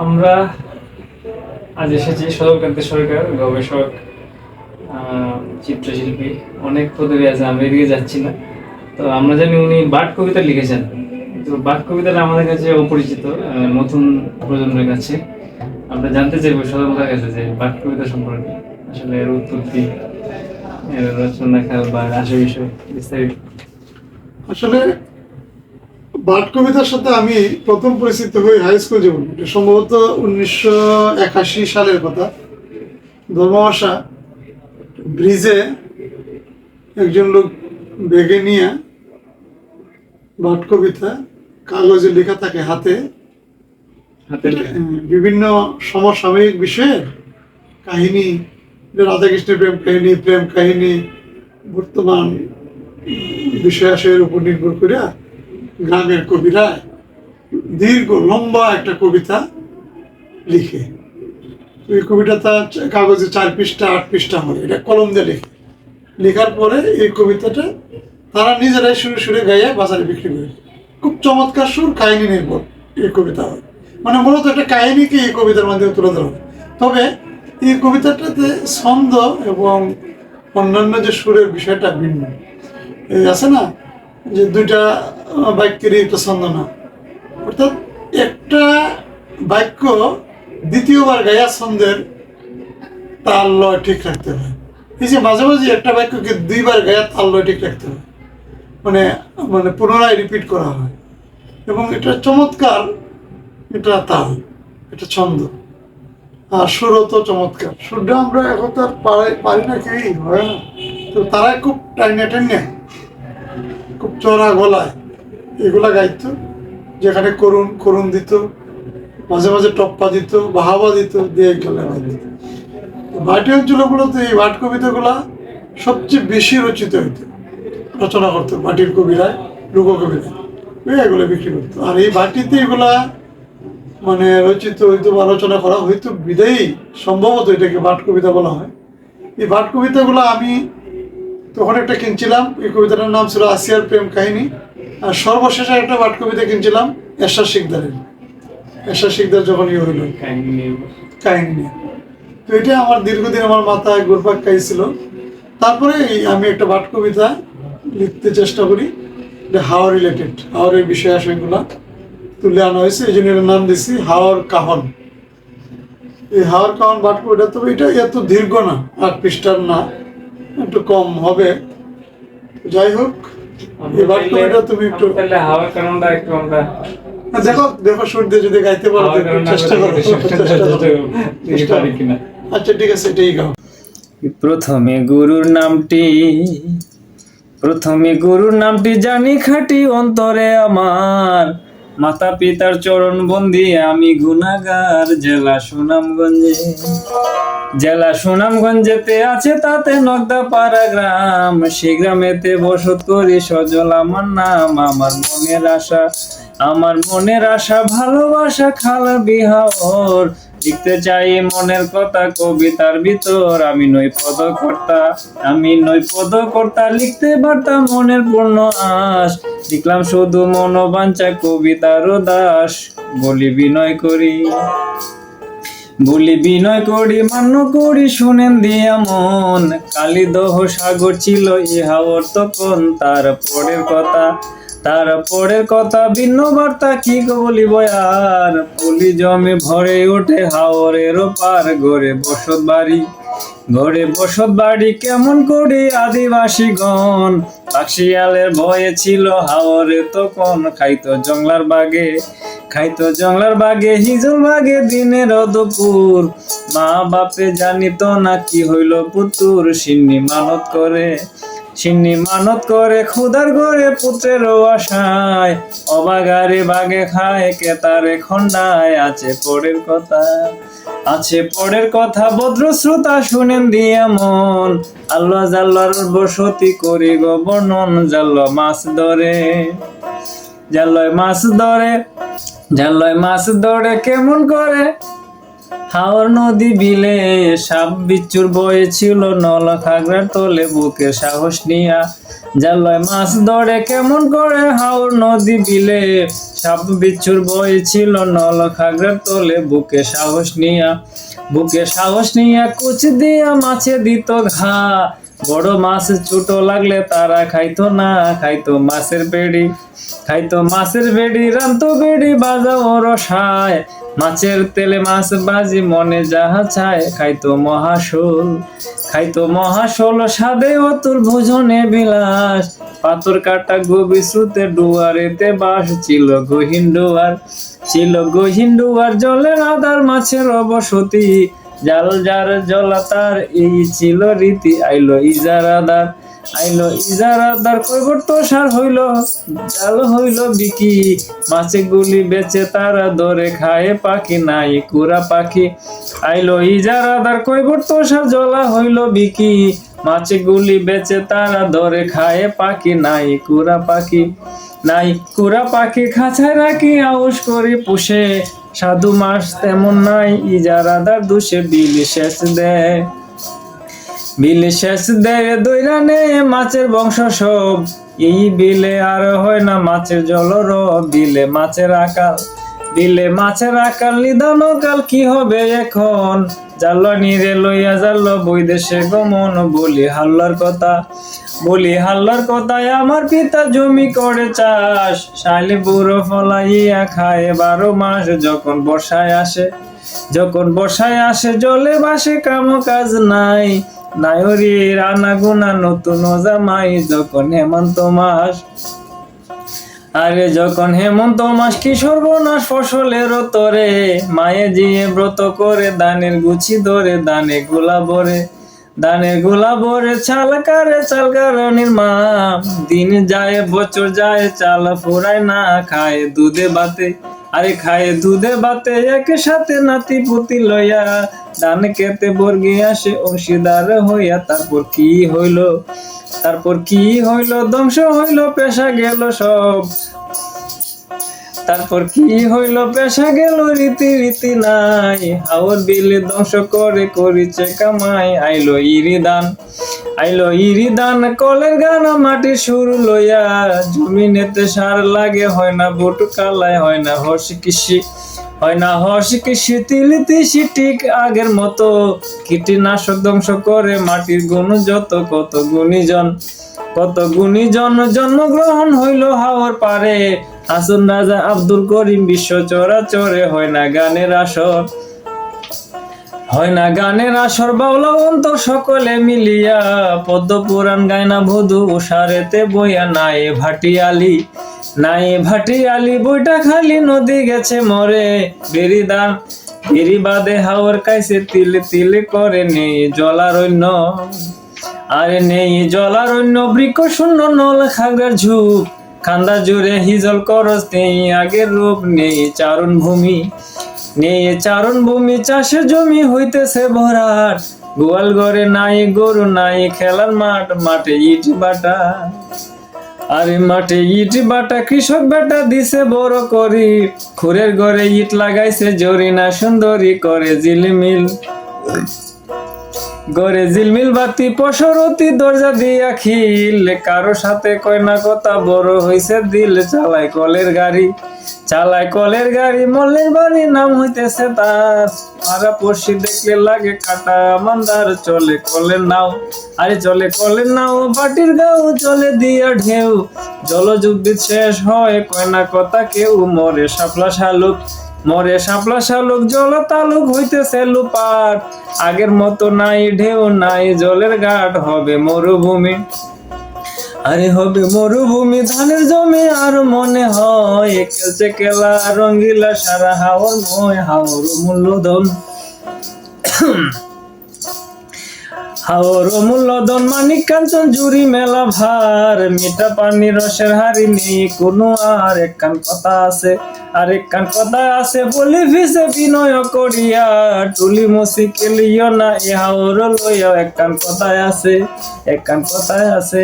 আমরা আজ এসেছি সদরকান্তি সরকার, গবেষক, চিত্রশিল্পী, অনেক পদবী আছে, আমরা এদিকে যাচ্ছি না। তো আমরা জানি উনি বাট কবিতা লিখেছেন। তো বাট কবিতাটা আমাদের কাছে অপরিচিত, নতুন প্রজন্মের কাছে। আমরা জানতে চাইবো সদরকার কাছে যে বাট কবিতা সম্পর্কে আসলে এর উৎপত্তি, এর রচনাকাল বা আসল বিষয় বিস্তারিত। আসলে বাট কবিতার সাথে আমি প্রথম পরিচিত হই হাই স্কুল জীবন, সম্ভবত 1981 সালের কথা। ধর্মবাসা ব্রিজে একজন লোক বেগে নিয়ে বাট কবিতা কাগজে লেখা থাকে হাতে, বিভিন্ন সমসাময়িক বিষয়ের কাহিনী, রাধাকৃষ্ণের প্রেম কাহিনী, বর্তমান বিষয়াশয়ের উপর নির্ভর করে গ্রামের কবিরা দীর্ঘ লম্বা একটা কবিতা লিখে। এই কবিতা তার কাগজে 4 পৃষ্ঠা 8 পৃষ্ঠা হয়, এটা কলম দিয়ে লিখে। লেখার পরে এই কবিতাটা তারা নিজেরাই সুরে গাইয়া বাজারে বিক্রি করে। খুব চমৎকার সুর, কাহিনী নির্ভর এই কবিতা হয়। মানে মূলত একটা কাহিনীকে এই কবিতার মাধ্যমে তুলে ধরা হয়। তবে এই কবিতাটাতে ছন্দ এবং অন্যান্য যে সুরের বিষয়টা ভিন্ন। এই আছে না যে দুইটা বাক্যেরই একটা ছন্দ না, অর্থাৎ একটা বাক্য দ্বিতীয়বার গায়া ছন্দের তাল লয় ঠিক রাখতে হয়। এই যে মাঝে মাঝে একটা বাক্যকে 2বার গায়া তাল লয় ঠিক রাখতে হয়, মানে মানে পুনরায় রিপিট করা হয়। এবং এটা চমৎকার, এটা তাল, এটা ছন্দ, আর সুরও তো চমৎকার। সুরটা আমরা এখন তার পারি না, কেউই হয় না। তো তারা খুব টাইনে খুব চড়া গলায় এগুলা গাইতো, যেখানে করুণ দিত, মাঝে মাঝে টপ্পা দিত, বাহাবা দিত, দিয়ে গলা গাইত। ভাটি অঞ্চলগুলোতে এই ভাট কবিতাগুলা সবচেয়ে বেশি রচিত হইত, রচনা করতো ভাটির কবিরায়, লোককবিরা এগুলো বিক্রি করতো। আর এই ভাটিতে এগুলা মানে রচিত হইতো বা আলোচনা করা হইতো বিদায়ী সম্ভবত এটাকে ভাট কবিতা বলা হয়। এই ভাট কবিতাগুলো আমি তখন একটা কিনছিলাম, এই কবিতাটার নাম ছিল আসিয়ার প্রেম কাহিনী। আর সর্বশেষে একটা ভাট কবিতা কিনছিলাম এরশাদ শিকদারের, এরশাদ শিকদার যখন হইল কাহিনী নিয়ে। তো এটা আমার দীর্ঘদিন আমার মাথায় ঘুরপাক খাইছিল। তারপরে আমি একটা ভাট কবিতা লিখতে চেষ্টা করি, এটা হাওয়া রিলেটেড, হাওয়ারের বিষয় আশয়গুলা তুলে আনা হয়েছে, এই জন্য এর নাম দিচ্ছি হাওয়ার কাহন। এই হাওয়ার কাহন ভাট কবিতা, তবে এটা এত দীর্ঘ না, 8 পৃষ্ঠার না, একটু কম হবে। যাই হোক, এই ভাট কবিতা তুমি একটু হাওয়ার কারণটা একটু আমরা দেখো সুর দিয়ে যদি গাইতে পারো, চেষ্টা করো। আচ্ছা ঠিক আছে, এটাই গাও। প্রথমে গুরুর নামটি জানি খাঁটি অন্তরে আমার, মাতা পিতার চরণ বন্দি আমি গুনাহগার। জেলা সুনামগঞ্জেতে আছে তাতে নগদাপাড়া গ্রাম, সেই গ্রামেতে বসত করি সজল আমার নাম। আমার মনের আশা ভালোবাসা খালা বিহাওর, লিখতে চাই মনের কথা কবিতার ভিতর। আমি নই পদকর্তা, লিখতে পারতাম মনের পূর্ণ আশ, লিখলাম শুধু মনোবাঞ্ছা কবিতার দাস। বলি বিনয় করি মান্য করি শুনেন দিয়া মন, কালিদহ সাগর ছিল ইহাওর তখন। তারপরের কথা ভিন্ন বার্তা কি বলিব আর, পলি জমে ভরে ওঠে হাওরের পার। ঘরে বসত বাড়ি কেমন করে আদিবাসীগণ, পাখিয়ালের ভয়ে ছিল হাওরে তখন। খাইতো জংলার বাগে হিজল বাগে দিনের দুপুর, মা বাপে জানিত না কি হইল পুতুর। সিন্নি মানত করে খুদার ঘরে পুত্রের আশায়, অবাগারে বাগে খায় কেতারে খন্ডায়। আছে পরের কথা ভদ্র শ্রোতা শুনেন দিয়া মন, আল্লাহ জাল্লার বসতি করি গো বর্ণন। জাল্লায় মাছ ধরে কেমন করে হাওর নদী বিলে সাপ বিচ্ছুর বয়ে ছিল, নল খাগড়ার তলে বুকে সাহস নিয়া জালয় মাছ ধরে কেমন করে। হাওর নদী বিলে সাপ বিচ্ছুর বয়ে ছিল, নল খাগড়ার তলে বুকে সাহস নিয়া কুচ দিয়া মাছে দিত ঘা। বড় মাছ ছোট লাগলে তারা খাইতো না, খাইতো মাছের বেড়ি রান্ত বেড়ি বাজা ও রসায়। মাছের তেলে মাছ বাজি মনে যাহা চায়, খাইতো মহাশোল স্বাদে অতুল ভোজনে বিলাস। পাথর কাটা গভীর স্রোতে ডুয়ারেতে বাস, ছিল গহীন ডুয়ার জলের আধার মাছের অবসতি। জাল যার জলাতার এই ছিল রীতি। আইলো ইজারাদার কৈবর তোষার হইল, জাল হইল বিকি। মাছে গুলি বেচে তারা ধরে খায় পাখি, নাই কুড়া পাখি। আইলো ইজারাদার কৈবর তোষার জলা হইল বিকি। মাছে গুলি বেচে তারা ধরে খায় পাখি, নাই কুড়া পাখি। খাঁচায় রাখি আউশ করি পুষে, সাধু মাস তেমন নাই ইজারাদার দুষে। বিলে শেষ দেয় দৈরা নে মাছের বংশ সব। এই বিলে আর হয় না মাছের জলরব। বিলে মাছের আকাল নিদান কাল, কি হবে এখন। জাল নিরে লইয়া জাল বৈদেশে গমন। বলি হাল্লার কথায় আমার পিতা জমি করে চাষ। শালি বুড়ো ফলাইয়া খায় 12 মাস। যখন বর্ষায় আসে জলে বাসে, কাম কাজ নাই। নায়রি রানা গুনা নতুন জামাই। যখন হেমন্ত মাস কি সর্বনাশ ফসলের তরে। মায়ে জিয়ে ব্রত করে দানের গুছি ধরে, দানের গোলা ভরে চাল কারে নির্মাম। দিন যায় বছর যায় চাল ফুরায় না, খায় দুধে বাতে একে সাথে নাতি পুতি লইয়া। দান কেতে বর্গি আসে অংশীদার হইয়া। তারপর কি হইল ধ্বংস হইল পেশা গেল সব। রীতি নাই। হাওর বিলে ধ্বংস করিছে কামাই। আইলো ইরিদান কলের গানা মাটির সুর লইয়া। জমিনেতে সার লাগে হয় না বটু কালায়, হয় না হর্ষ কৃষি তিলি তিসি ঠিক আগের মতো। কীটনাশক ধ্বংস করে মাটির গুণ যত। কত গুণীজন জন্মগ্রহণ হইল হাওর পারে। হাসন রাজা আব্দুল করিম বিশ্ব চরাচরে। হয় না গানের আসর বাউলা অন্তর সকলে মিলিয়া। পদ্ম পুরাণ গায়না ভদু সারেতে বইয়া। নাই ভাটিয়ালি বইটা খালি নদী গেছে মরে। বেরি বাদে হাওর কাইছে তিলে করে। নেই জলারণ্য বৃক্ষ শূন্য নল খাগড়ার ঝুপ। খান্দা জুড়ে হিজল করস নেই আগের রূপ। নেই চারণ ভূমি চাষের জমি হইতেছে ভরাট। গোয়াল ঘরে নাই গরু নাই খেলার মাঠে ইট বাটা কৃষক বেটা দিছে বড় করি। খুরের ঘরে ইট লাগাইছে জরিনা সুন্দরী করে জিলমিল বাতি পশরতি দরজা দিয়া খিল। কারো সাথে কয় না কথা বড় হইছে দিল। চালায় কলের গাড়ি মল্লের বাড়ি নাম হইতেছে তার। পাড়া পড়শি দেখলে লাগে কাটা মান্দার। চলে কলের নাও বাটির গাও চলে দিয়া ঢেউ। জলযুদ্ধ শেষ হয় কয় না কথা কেউ। মরে শাপলা শালুক জল তালুক হইতেছে লুপাট। আগের মতো নাই ঢেউ নাই জলের ঘাট। হবে মরুভূমি ধানের জমি আর মনে হয়। খেলছে খেলা রঙ্গিলা সারা হাওর মূল্যধন মানিক কাঞ্চন জুড়ি মেলা ভার। মিঠা পানি রসের হারি নেই কোনো আর। এক কান কথা আছে বলি ভিসে বিনয় করিয়া। টুলি মসি কেলিও না এ হাওর লইয়া। এক কান কথা আছে